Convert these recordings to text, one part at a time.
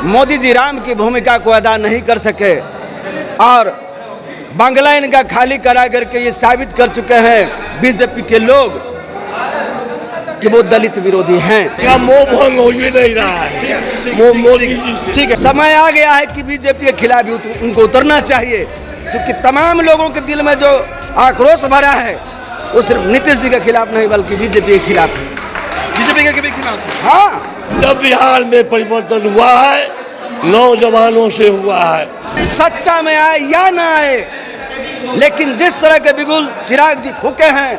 मोदी जी राम की भूमिका को अदा नहीं कर सके और बांग्ला इनका खाली करा करके ये साबित कर चुके हैं बीजेपी के लोग कि वो दलित विरोधी हैं। क्या मोह भंग हो ही नहीं रहा है। मोदी ठीक है, समय आ गया है कि बीजेपी के खिलाफ उनको उतरना चाहिए, क्योंकि तमाम लोगों के दिल में जो आक्रोश भरा है वो सिर्फ नीतीश जी के खिलाफ नहीं बल्कि बीजेपी के खिलाफ है। बीजेपी के खिलाफ? हाँ, जब बिहार में परिवर्तन हुआ है नौजवानों से हुआ है। सत्ता में आए या ना आए, लेकिन जिस तरह के बिगुल चिराग जी फूके हैं,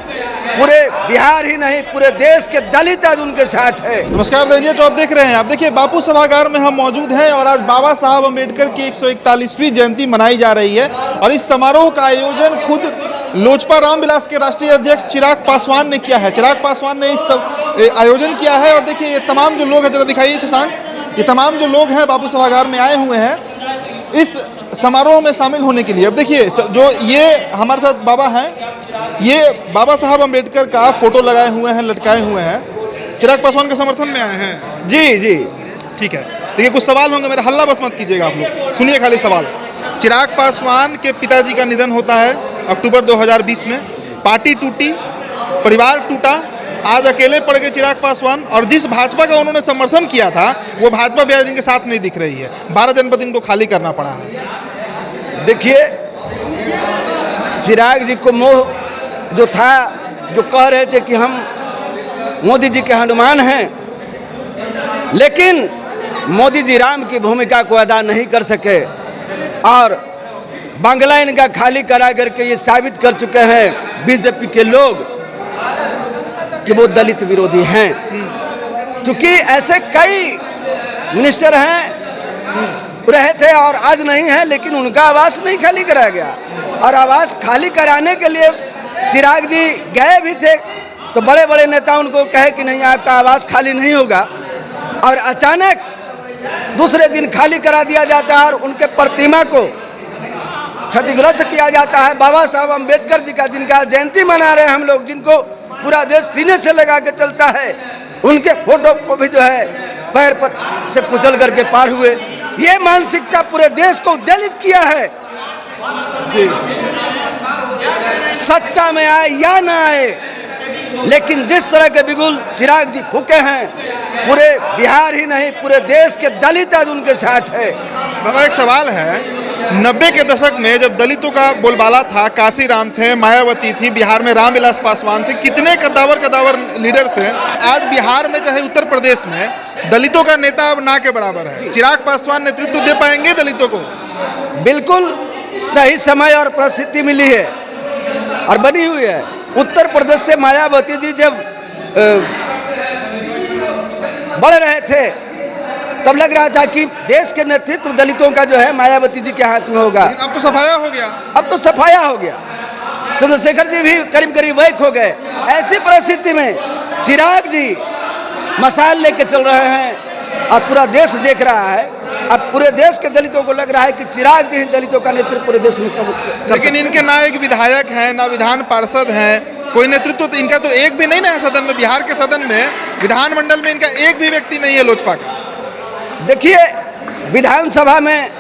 पूरे बिहार ही नहीं पूरे देश के दलित आज उनके साथ है। नमस्कार इंडिया टॉप देख रहे हैं आप। देखिए बापू सभागार में हम मौजूद हैं और आज बाबा साहब अम्बेडकर की 141वीं जयंती मनाई जा रही है और इस समारोह का आयोजन खुद लोजपा रामविलास के राष्ट्रीय अध्यक्ष चिराग पासवान ने किया है। चिराग पासवान ने इस सब आयोजन किया है और देखिए ये तमाम जो लोग हैं, जरा दिखाइए शशांक, ये तमाम जो लोग हैं बापू सभागार में आए हुए हैं इस समारोह में शामिल होने के लिए। अब देखिए जो ये हमारे साथ बाबा हैं, ये बाबा साहब अम्बेडकर का फोटो लगाए हुए हैं, लटकाए हुए हैं। चिराग पासवान के समर्थन में आए हैं? जी जी ठीक है। देखिए कुछ सवाल होंगे, मेरा हल्ला बस मत कीजिएगा आप लोग, सुनिए खाली सवाल। चिराग पासवान के पिताजी का निधन होता है अक्टूबर 2020 में। पार्टी टूटी, परिवार टूटा, आज अकेले पड़ गए चिराग पासवान और जिस भाजपा का उन्होंने समर्थन किया था वो भाजपा भी आज इनके साथ नहीं दिख रही है। 12 जनपद इनको खाली करना पड़ा है। देखिए चिराग जी को मोह जो था, जो कह रहे थे कि हम मोदी जी के हनुमान हैं, लेकिन मोदी जी राम की भूमिका को अदा नहीं कर सके और बांग्ला इनका खाली करा करके ये साबित कर चुके हैं बीजेपी के लोग कि वो दलित विरोधी हैं। क्योंकि ऐसे कई मिनिस्टर हैं रहे थे और आज नहीं है, लेकिन उनका आवास नहीं खाली कराया गया और आवास खाली कराने के लिए चिराग जी गए भी थे तो बड़े बड़े नेता उनको कहे कि नहीं आपका आवास खाली नहीं होगा और अचानक दूसरे दिन खाली करा दिया जाता है और उनके प्रतिमा को क्षतिग्रस्त किया जाता है। बाबा साहब अम्बेडकर जी का जिनका जयंती मना रहे हैं हम लोग, जिनको पूरा देश सीने से लगा के चलता है, उनके फोटो को भी जो है पैर पर से कुचल करके पार हुए। ये मानसिकता पूरे देश को दलित किया है। सत्ता में आए या ना आए, लेकिन जिस तरह के बिगुल चिराग जी फूके हैं, पूरे बिहार ही नहीं पूरे देश के दलित आज उनके साथ है। बाबा एक सवाल है, 90 के दशक में जब दलितों का बोलबाला था, काशीराम थे, मायावती थी, बिहार में रामविलास पासवान थे, कितने कद्दावर लीडर्स थे। आज बिहार में चाहे उत्तर प्रदेश में दलितों का नेता अब ना के बराबर है। चिराग पासवान नेतृत्व दे पाएंगे दलितों को? बिल्कुल सही समय और परिस्थिति मिली है और बनी हुई है। उत्तर प्रदेश से मायावती जी जब बढ़ रहे थे तब लग रहा था कि देश के नेतृत्व दलितों का जो है मायावती जी के हाथ में होगा। अब तो सफाया हो गया। अब तो सफाया हो गया। चंद्रशेखर जी भी करीब करीब वैक हो गए। ऐसी परिस्थिति में चिराग जी मसाल लेके चल रहे हैं और पूरा देश देख रहा है। अब पूरे देश के दलितों को लग रहा है कि चिराग जी ही दलितों का नेतृत्व पूरे देश में कर लेकिन इनके ना एक विधायक हैं, ना विधान पार्षद हैं, कोई नेतृत्व तो इनका तो एक भी नहीं ना है सदन में। बिहार के सदन में, विधानमंडल में इनका एक भी व्यक्ति नहीं है लोजपा का। देखिए विधानसभा में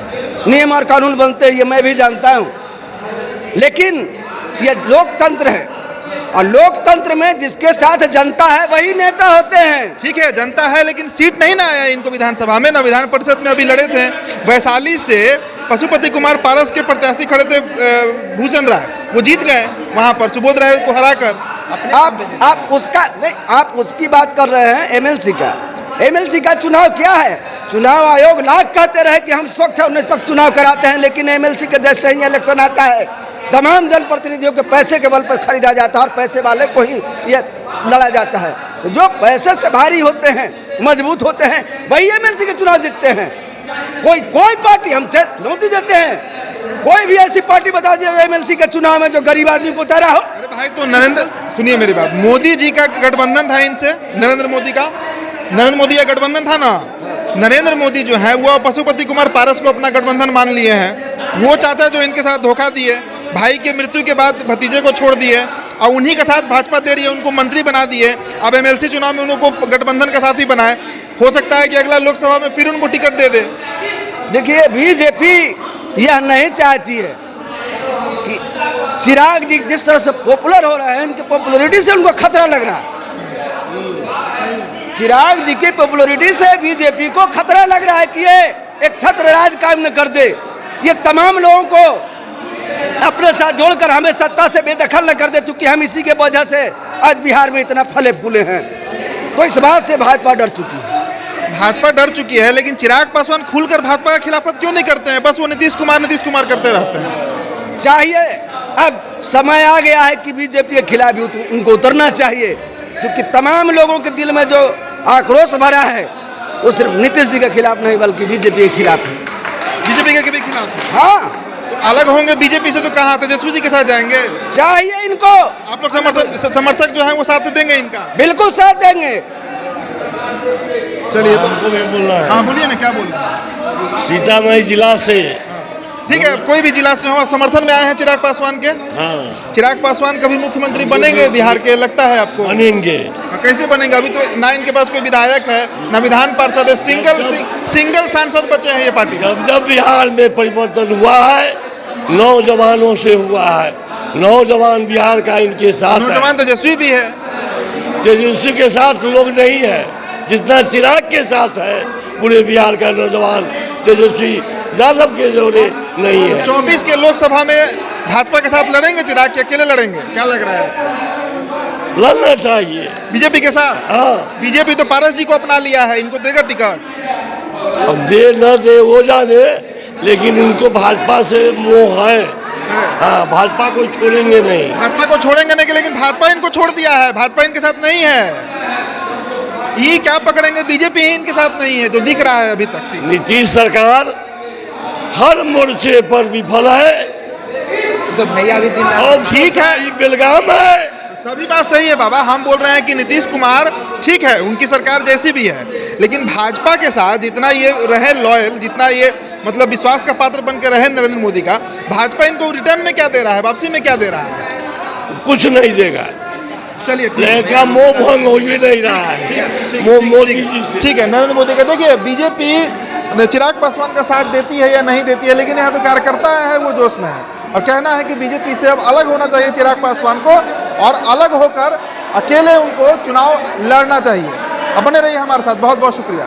नियम और कानून बनते हैं, ये मैं भी जानता हूँ, लेकिन ये लोकतंत्र है और लोकतंत्र में जिसके साथ जनता है वही नेता होते हैं। ठीक है, जनता है, लेकिन सीट नहीं ना आया इनको विधानसभा में, ना विधान परिषद में। अभी लड़े थे वैशाली से पशुपति कुमार पारस के प्रत्याशी खड़े थे भूषण राय, वो जीत गए वहां पर सुबोध राय को हराकर। आप उसका नहीं, आप उसकी बात कर रहे हैं एमएलसी का। एमएलसी का चुनाव क्या है? चुनाव आयोग लाख कहते रहे कि हम स्वच्छ और निष्पक्ष चुनाव कराते हैं, लेकिन एमएलसी के जैसे ही इलेक्शन आता है तमाम जनप्रतिनिधियों के पैसे के बल पर खरीदा जाता है और पैसे वाले को ही ये लड़ा जाता है। जो पैसे से भारी होते हैं, मजबूत होते हैं, वही एमएलसी के चुनाव जीतते हैं। कोई पार्टी हम चुनौती देते हैं, कोई भी ऐसी पार्टी बता दीजिए एमएलसी के चुनाव में जो गरीब आदमी को उतारा हो। अरे भाई तो नरेंद्र, सुनिए मेरी बात, मोदी जी का गठबंधन था इनसे, नरेंद्र मोदी का गठबंधन था ना। नरेंद्र मोदी जो है वो पशुपति कुमार पारस को अपना गठबंधन मान लिए हैं। वो चाचा जो इनके साथ धोखा दिए, भाई के मृत्यु के बाद भतीजे को छोड़ दिए और उन्हीं के साथ भाजपा दे रही है, उनको मंत्री बना दिए। अब एमएलसी चुनाव में उनको गठबंधन का साथी बनाए। हो सकता है कि अगला लोकसभा में फिर उनको टिकट दे दे। देखिए, बीजेपी यह नहीं चाहती है कि चिराग जी जिस तरह से पॉपुलर हो रहे हैं, इनकी पॉपुलरिटी से उनको खतरा लग रहा है। चिराग जी की पॉपुलरिटी से बीजेपी को खतरा लग रहा है कि ये एक छत्र राज कायम न कर दे, ये तमाम लोगों को अपने साथ जोड़कर हमें सत्ता से बेदखल न कर दे, क्योंकि हम इसी के वजह से आज बिहार में इतना फले फूले हैं। तो इस बात से भाजपा डर चुकी है। भाजपा डर चुकी है, लेकिन चिराग पासवान खुलकर भाजपा का खिलाफत क्यों नहीं करते हैं? बस वो नीतीश कुमार करते रहते हैं। चाहिए, अब समय आ गया है कि बीजेपी के खिलाफ भी उनको उतरना चाहिए, क्योंकि तमाम लोगों के दिल में जो आक्रोश भरा है वो सिर्फ नीतीश जी के खिलाफ नहीं बल्कि बीजेपी के खिलाफ है। बीजेपी के भी खिलाफ है। हाँ, तो अलग होंगे बीजेपी से तो कहाँ, तेजस्वी जी के साथ जाएंगे? चाहिए इनको। आप लोग समर्थक जो है वो साथ देंगे इनका? बिल्कुल साथ देंगे। चलिए, तो हमको भी बोलना है। हाँ बोलिए ना, क्या बोल रहे हैं? सीतामढ़ी जिला से। ठीक है, कोई भी जिला से हो, आप समर्थन में आए हैं चिराग पासवान के? हाँ, चिराग पासवान कभी मुख्यमंत्री बनेंगे बिहार के, लगता है आपको? बनेंगे। कैसे बनेंगे? अभी तो ना इनके पास कोई विधायक है, ना विधान पार्षद है, सिंगल सांसद बचे हैं ये पार्टी। जब बिहार में परिवर्तन हुआ है, नौजवानों से हुआ है। नौजवान बिहार का इनके साथ है। नौजवान तेजस्वी भी है। तेजस्वी के साथ लोग नहीं है जितना चिराग के साथ है। पूरे बिहार का नौजवान तेजस्वी यादव के जोड़े नहीं है। 24 के लोकसभा में भाजपा के साथ लड़ेंगे चिराग के अकेले लड़ेंगे? क्या लग रहा है? लड़ना चाहिए बीजेपी के साथ? हाँ, बीजेपी तो पारस जी को अपना लिया है, इनको देगा टिकट? अब दे न दे वो जाने, लेकिन इनको भाजपा से मोह है। हाँ, भाजपा को छोड़ेंगे नहीं। भाजपा को छोड़ेंगे नहीं, लेकिन भाजपा इनको छोड़ दिया है, भाजपा इनके साथ नहीं है। ये क्या पकड़ेंगे? बीजेपी ही इनके साथ नहीं है, जो दिख रहा है अभी तक। नीतीश सरकार हर मोर्चे पर विफल है। तो भैया अभी और ठीक है, बेलगाम है। सभी बात सही है बाबा। हम बोल रहे हैं कि नीतीश कुमार ठीक है, उनकी सरकार जैसी भी है, लेकिन भाजपा के साथ जितना ये रहे लॉयल, जितना ये मतलब विश्वास का पात्र बन के रहे नरेंद्र मोदी का, भाजपा इनको रिटर्न में क्या दे रहा है, वापसी में क्या दे रहा है? कुछ नहीं देगा। चलिए, लेकिन मोह भंग हो ही नहीं रहा है मोदी जी से। ठीक है, नरेंद्र मोदी का देखिए, बीजेपी चिराग पासवान का साथ देती है या नहीं देती है, लेकिन यहाँ तो कार्यकर्ता है वो जोश में है और कहना है कि बीजेपी से अब अलग होना चाहिए चिराग पासवान को, और अलग होकर अकेले उनको चुनाव लड़ना चाहिए। अब बने रहिए हमारे साथ, बहुत बहुत शुक्रिया।